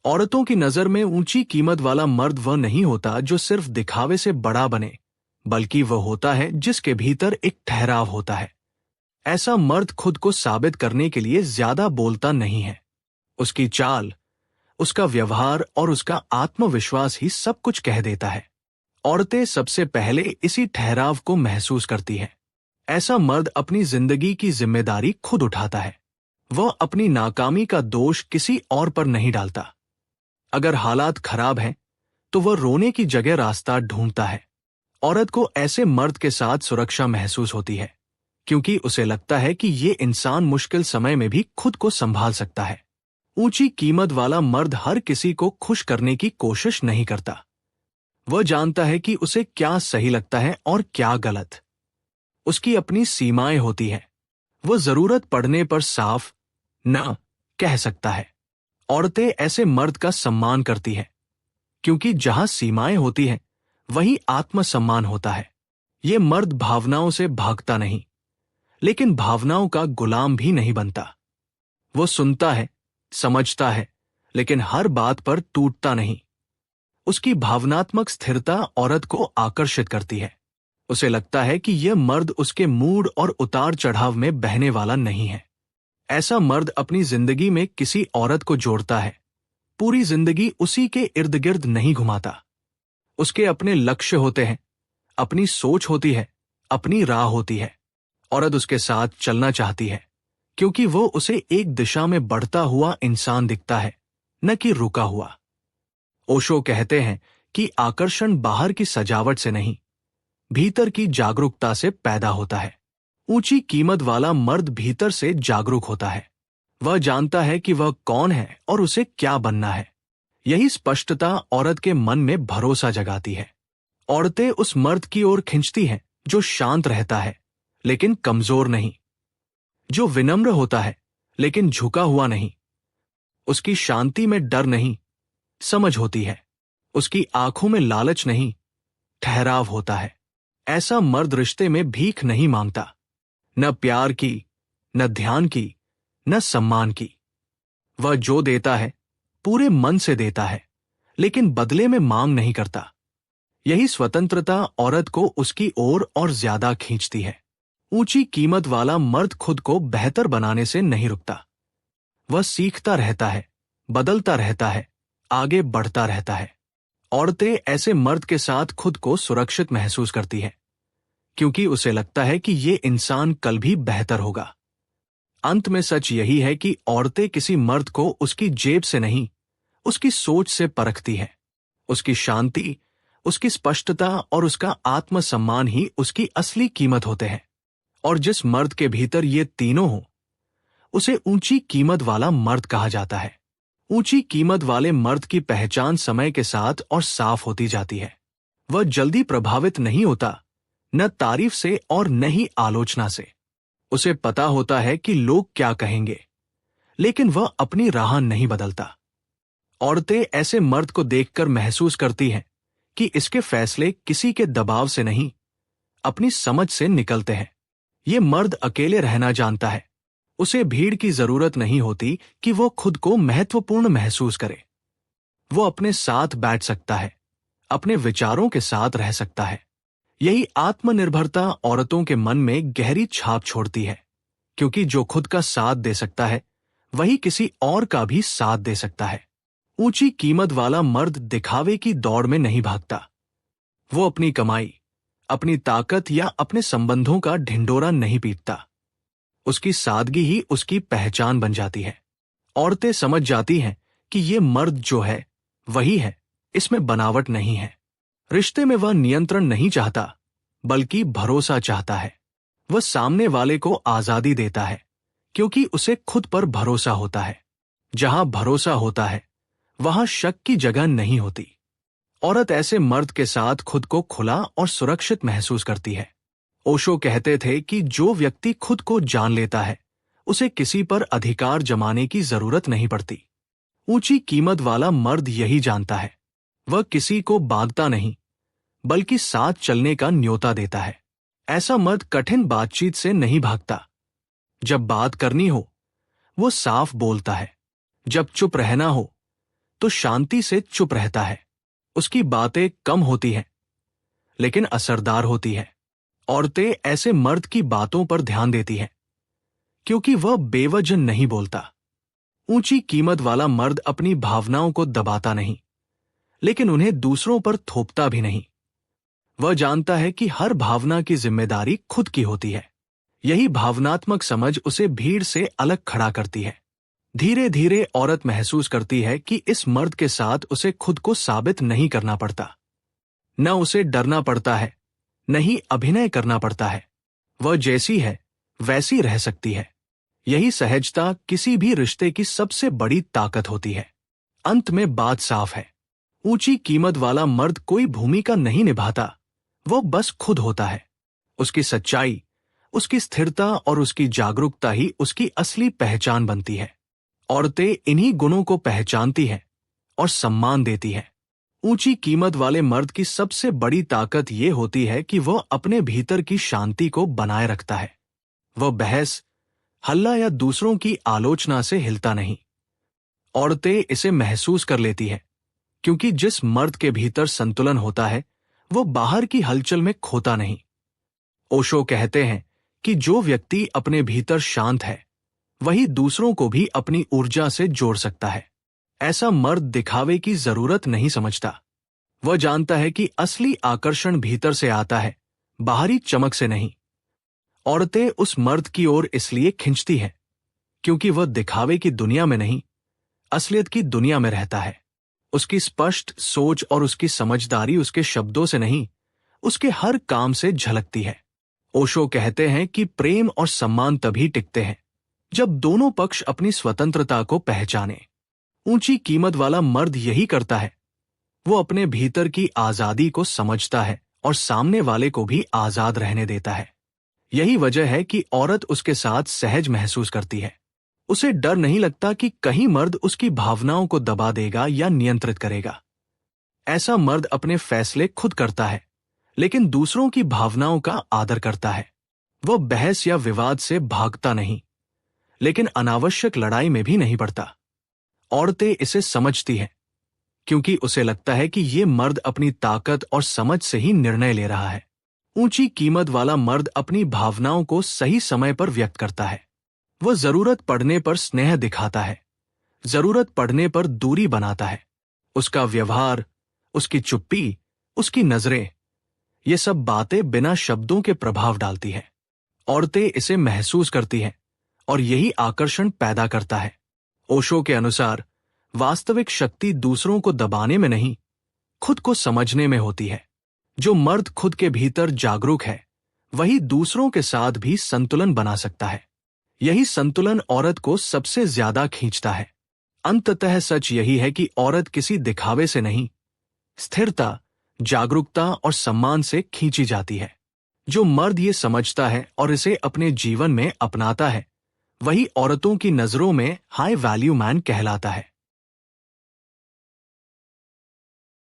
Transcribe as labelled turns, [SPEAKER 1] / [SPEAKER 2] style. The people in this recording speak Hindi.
[SPEAKER 1] औरतों की नजर में ऊंची कीमत वाला मर्द वह नहीं होता जो सिर्फ दिखावे से बड़ा बने, बल्कि वह होता है जिसके भीतर एक ठहराव होता है। ऐसा मर्द खुद को साबित करने के लिए ज्यादा बोलता नहीं है। उसकी चाल, उसका व्यवहार और उसका आत्मविश्वास ही सब कुछ कह देता है। औरतें सबसे पहले इसी ठहराव को महसूस करती हैं। ऐसा मर्द अपनी जिंदगी की जिम्मेदारी खुद उठाता है। वह अपनी नाकामी का दोष किसी और पर नहीं डालता। अगर हालात खराब हैं, तो वह रोने की जगह रास्ता ढूंढता है। औरत को ऐसे मर्द के साथ सुरक्षा महसूस होती है, क्योंकि उसे लगता है कि ये इंसान मुश्किल समय में भी खुद को संभाल सकता है। ऊंची कीमत वाला मर्द हर किसी को खुश करने की कोशिश नहीं करता। वह जानता है कि उसे क्या सही लगता है और क्या गलत। उसकी अपनी सीमाएं होती हैं। वह जरूरत पड़ने पर साफ न कह सकता है। औरतें ऐसे मर्द का सम्मान करती हैं, क्योंकि जहां सीमाएं होती हैं, वहीं आत्मसम्मान होता है। ये मर्द भावनाओं से भागता नहीं, लेकिन भावनाओं का गुलाम भी नहीं बनता। वो सुनता है, समझता है, लेकिन हर बात पर टूटता नहीं। उसकी भावनात्मक स्थिरता औरत को आकर्षित करती है। उसे लगता है कि यह मर्द उसके मूड और उतार चढ़ाव में बहने वाला नहीं है। ऐसा मर्द अपनी जिंदगी में किसी औरत को जोड़ता है, पूरी जिंदगी उसी के इर्द गिर्द नहीं घुमाता। उसके अपने लक्ष्य होते हैं, अपनी सोच होती है, अपनी राह होती है। औरत उसके साथ चलना चाहती है, क्योंकि वो उसे एक दिशा में बढ़ता हुआ इंसान दिखता है, न कि रुका हुआ। ओशो कहते हैं कि आकर्षण बाहर की सजावट से नहीं, भीतर की जागरूकता से पैदा होता है। ऊंची कीमत वाला मर्द भीतर से जागरूक होता है। वह जानता है कि वह कौन है और उसे क्या बनना है। यही स्पष्टता औरत के मन में भरोसा जगाती है। औरतें उस मर्द की ओर खिंचती हैं जो शांत रहता है, लेकिन कमजोर नहीं, जो विनम्र होता है, लेकिन झुका हुआ नहीं। उसकी शांति में डर नहीं, समझ होती है। उसकी आंखों में लालच नहीं, ठहराव होता है। ऐसा मर्द रिश्ते में भीख नहीं मांगता, न प्यार की, न ध्यान की, न सम्मान की। वह जो देता है पूरे मन से देता है, लेकिन बदले में मांग नहीं करता। यही स्वतंत्रता औरत को उसकी ओर और ज्यादा खींचती है। ऊंची कीमत वाला मर्द खुद को बेहतर बनाने से नहीं रुकता। वह सीखता रहता है, बदलता रहता है, आगे बढ़ता रहता है। औरतें ऐसे मर्द के साथ खुद को सुरक्षित महसूस करती है, क्योंकि उसे लगता है कि ये इंसान कल भी बेहतर होगा। अंत में सच यही है कि औरतें किसी मर्द को उसकी जेब से नहीं, उसकी सोच से परखती हैं। उसकी शांति, उसकी स्पष्टता और उसका आत्मसम्मान ही उसकी असली कीमत होते हैं। और जिस मर्द के भीतर ये तीनों हो, उसे ऊंची कीमत वाला मर्द कहा जाता है। ऊंची कीमत वाले मर्द की पहचान समय के साथ और साफ होती जाती है। वह जल्दी प्रभावित नहीं होता, न तारीफ से और न ही आलोचना से। उसे पता होता है कि लोग क्या कहेंगे, लेकिन वह अपनी राह नहीं बदलता। औरतें ऐसे मर्द को देखकर महसूस करती हैं कि इसके फैसले किसी के दबाव से नहीं, अपनी समझ से निकलते हैं। ये मर्द अकेले रहना जानता है। उसे भीड़ की जरूरत नहीं होती कि वो खुद को महत्वपूर्ण महसूस करे। वो अपने साथ बैठ सकता है, अपने विचारों के साथ रह सकता है। यही आत्मनिर्भरता औरतों के मन में गहरी छाप छोड़ती है, क्योंकि जो खुद का साथ दे सकता है, वही किसी और का भी साथ दे सकता है। ऊंची कीमत वाला मर्द दिखावे की दौड़ में नहीं भागता। वो अपनी कमाई, अपनी ताकत या अपने संबंधों का ढिंडोरा नहीं पीटता। उसकी सादगी ही उसकी पहचान बन जाती है। औरतें समझ जाती हैं कि ये मर्द जो है वही है, इसमें बनावट नहीं है। रिश्ते में वह नियंत्रण नहीं चाहता, बल्कि भरोसा चाहता है। वह सामने वाले को आजादी देता है, क्योंकि उसे खुद पर भरोसा होता है। जहां भरोसा होता है, वहां शक की जगह नहीं होती। औरत ऐसे मर्द के साथ खुद को खुला और सुरक्षित महसूस करती है। ओशो कहते थे कि जो व्यक्ति खुद को जान लेता है, उसे किसी पर अधिकार जमाने की जरूरत नहीं पड़ती। ऊंची कीमत वाला मर्द यही जानता है। वह किसी को बांधता नहीं, बल्कि साथ चलने का न्योता देता है। ऐसा मर्द कठिन बातचीत से नहीं भागता। जब बात करनी हो, वो साफ बोलता है। जब चुप रहना हो, तो शांति से चुप रहता है। उसकी बातें कम होती हैं, लेकिन असरदार होती है। औरतें ऐसे मर्द की बातों पर ध्यान देती हैं, क्योंकि वह बेवजह नहीं बोलता। ऊंची कीमत वाला मर्द अपनी भावनाओं को दबाता नहीं, लेकिन उन्हें दूसरों पर थोपता भी नहीं। वह जानता है कि हर भावना की जिम्मेदारी खुद की होती है। यही भावनात्मक समझ उसे भीड़ से अलग खड़ा करती है। धीरे धीरे औरत महसूस करती है कि इस मर्द के साथ उसे खुद को साबित नहीं करना पड़ता। न उसे डरना पड़ता है, न ही अभिनय करना पड़ता है। वह जैसी है वैसी रह सकती है। यही सहजता किसी भी रिश्ते की सबसे बड़ी ताकत होती है। अंत में बात साफ है, ऊंची कीमत वाला मर्द कोई भूमिका नहीं निभाता, वो बस खुद होता है। उसकी सच्चाई, उसकी स्थिरता और उसकी जागरूकता ही उसकी असली पहचान बनती है। औरतें इन्हीं गुणों को पहचानती हैं और सम्मान देती हैं। ऊंची कीमत वाले मर्द की सबसे बड़ी ताकत ये होती है कि वह अपने भीतर की शांति को बनाए रखता है। वह बहस, हल्ला या दूसरों की आलोचना से हिलता नहीं। औरतें इसे महसूस कर लेती हैं, क्योंकि जिस मर्द के भीतर संतुलन होता है वो बाहर की हलचल में खोता नहीं। ओशो कहते हैं कि जो व्यक्ति अपने भीतर शांत है वही दूसरों को भी अपनी ऊर्जा से जोड़ सकता है। ऐसा मर्द दिखावे की जरूरत नहीं समझता। वह जानता है कि असली आकर्षण भीतर से आता है, बाहरी चमक से नहीं। औरतें उस मर्द की ओर इसलिए खिंचती हैं क्योंकि वह दिखावे की दुनिया में नहीं, असलियत की दुनिया में रहता है। उसकी स्पष्ट सोच और उसकी समझदारी उसके शब्दों से नहीं, उसके हर काम से झलकती है। ओशो कहते हैं कि प्रेम और सम्मान तभी टिकते हैं जब दोनों पक्ष अपनी स्वतंत्रता को पहचाने। ऊंची कीमत वाला मर्द यही करता है। वो अपने भीतर की आजादी को समझता है और सामने वाले को भी आजाद रहने देता है। यही वजह है कि औरत उसके साथ सहज महसूस करती है। उसे डर नहीं लगता कि कहीं मर्द उसकी भावनाओं को दबा देगा या नियंत्रित करेगा। ऐसा मर्द अपने फैसले खुद करता है, लेकिन दूसरों की भावनाओं का आदर करता है। वह बहस या विवाद से भागता नहीं, लेकिन अनावश्यक लड़ाई में भी नहीं पड़ता। औरतें इसे समझती हैं, क्योंकि उसे लगता है कि ये मर्द अपनी ताकत और समझ से ही निर्णय ले रहा है। ऊंची कीमत वाला मर्द अपनी भावनाओं को सही समय पर व्यक्त करता है। वह जरूरत पड़ने पर स्नेह दिखाता है, जरूरत पड़ने पर दूरी बनाता है। उसका व्यवहार, उसकी चुप्पी, उसकी नजरें, ये सब बातें बिना शब्दों के प्रभाव डालती है। औरतें इसे महसूस करती हैं और यही आकर्षण पैदा करता है। ओशो के अनुसार वास्तविक शक्ति दूसरों को दबाने में नहीं, खुद को समझने में होती है। जो मर्द खुद के भीतर जागरूक है वही दूसरों के साथ भी संतुलन बना सकता है। यही संतुलन औरत को सबसे ज्यादा खींचता है। अंततः सच यही है कि औरत किसी दिखावे से नहीं, स्थिरता, जागरूकता और सम्मान से खींची जाती है। जो मर्द ये समझता है और इसे अपने जीवन में अपनाता है वही औरतों की नजरों में हाई वैल्यू मैन कहलाता है।